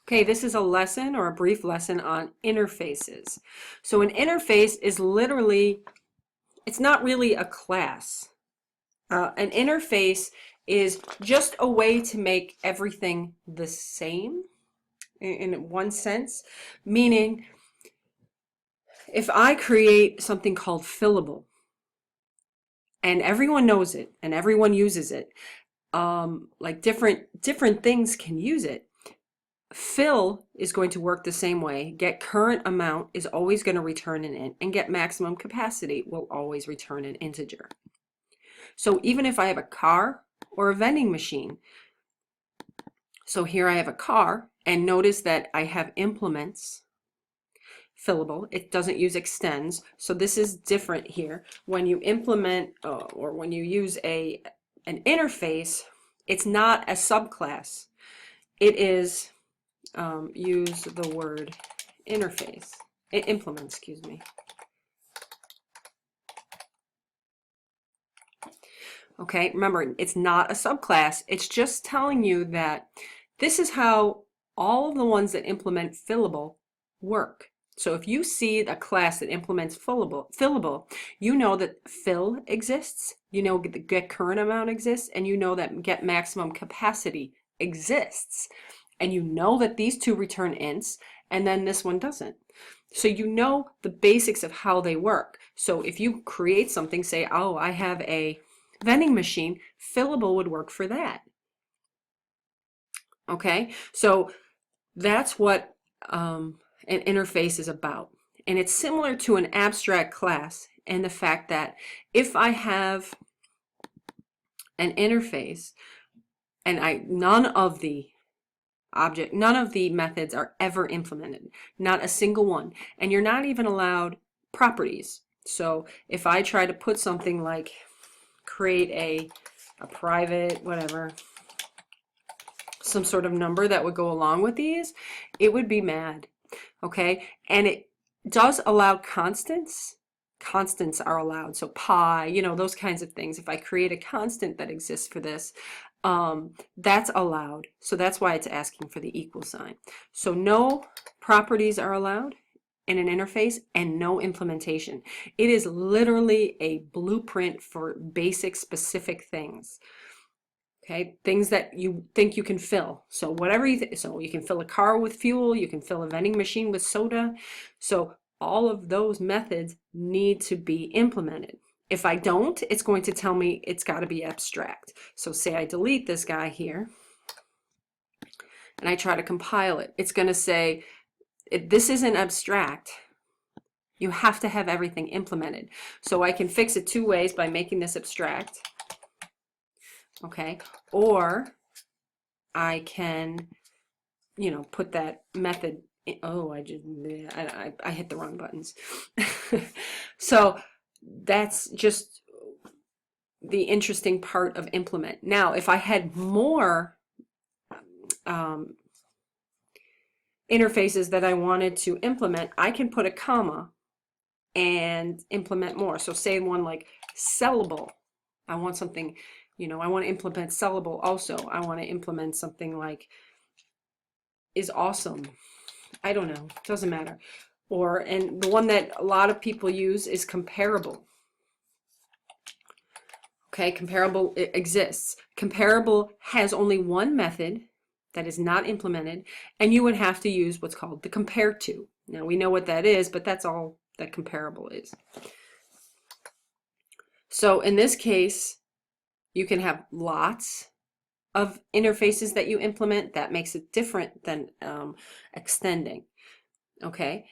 Okay, this is a lesson or a brief lesson on interfaces. So an interface is literally, it's not really a class. An interface is just a way to make everything the same in one sense, meaning if I create something called fillable and everyone knows it and everyone uses it, like different things can use it. Fill is going to work the same way. Get current amount is always going to return an int, and get maximum capacity will always return an integer. So even if I have a car or a vending machine, so here I have a car, and notice that I have implements, fillable. It doesn't use extends, so this is different here. When you implement or when you use an interface, it's not a subclass. It is use the word interface, implement, excuse me. Okay, remember, it's not a subclass. It's just telling you that this is how all of the ones that implement fillable work. So if you see a class that implements fillable, you know that fill exists, you know the get current amount exists, and you know that get maximum capacity exists. And you know that these two return ints, and then this one doesn't. So you know the basics of how they work. So if you create something, say, oh, I have a vending machine, fillable would work for that. Okay, so that's what an interface is about. And it's similar to an abstract class in the fact that if I have an interface and none of the methods are ever implemented, not a single one, and you're not even allowed properties. So if I try to put something like create a private whatever, some sort of number that would go along with these, it would be mad. Okay, and it does allow constants. Constants are allowed, so pi, you know, those kinds of things. If I create a constant that exists for this, that's allowed. So that's why it's asking for the equal sign. So no properties are allowed in an interface and no implementation. It is literally a blueprint for basic specific things. Okay, things that you think you can fill. So whatever so you can fill a car with fuel, you can fill a vending machine with soda. So all of those methods need to be implemented. If I don't, it's going to tell me it's got to be abstract. So say I delete this guy here and I try to compile it. It's going to say, this isn't abstract. You have to have everything implemented. So I can fix it two ways by making this abstract. Okay, or I can, you know, put that method in. Oh, I hit the wrong buttons. So that's just the interesting part of implement. Now, if I had more interfaces that I wanted to implement, I can put a comma and implement more. So say one like sellable. I want something, you know, I want to implement sellable also. I want to implement something like is awesome. I don't know, doesn't matter. Or, and the one that a lot of people use is comparable. Okay, comparable exists. Comparable has only one method that is not implemented, and you would have to use what's called the compare to. Now we know what that is, but that's all that comparable is. So in this case, you can have lots of interfaces that you implement. That makes it different than extending. Okay,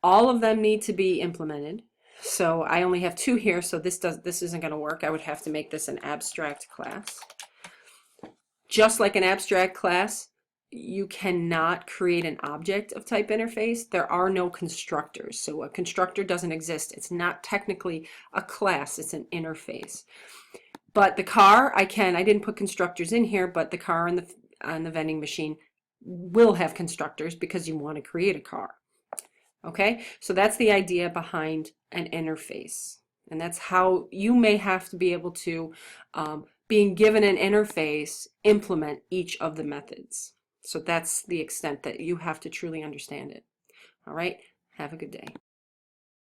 all of them need to be implemented. So I only have two here, so this isn't going to work. I would have to make this an abstract class. Just like an abstract class, you cannot create an object of type interface. There are no constructors. So a constructor doesn't exist. It's not technically a class, it's an interface. But the car, I didn't put constructors in here, but the car and the vending machine will have constructors because you want to create a car. Okay, so that's the idea behind an interface. And that's how you may have to be able to, being given an interface, implement each of the methods. So that's the extent that you have to truly understand it. All right. Have a good day.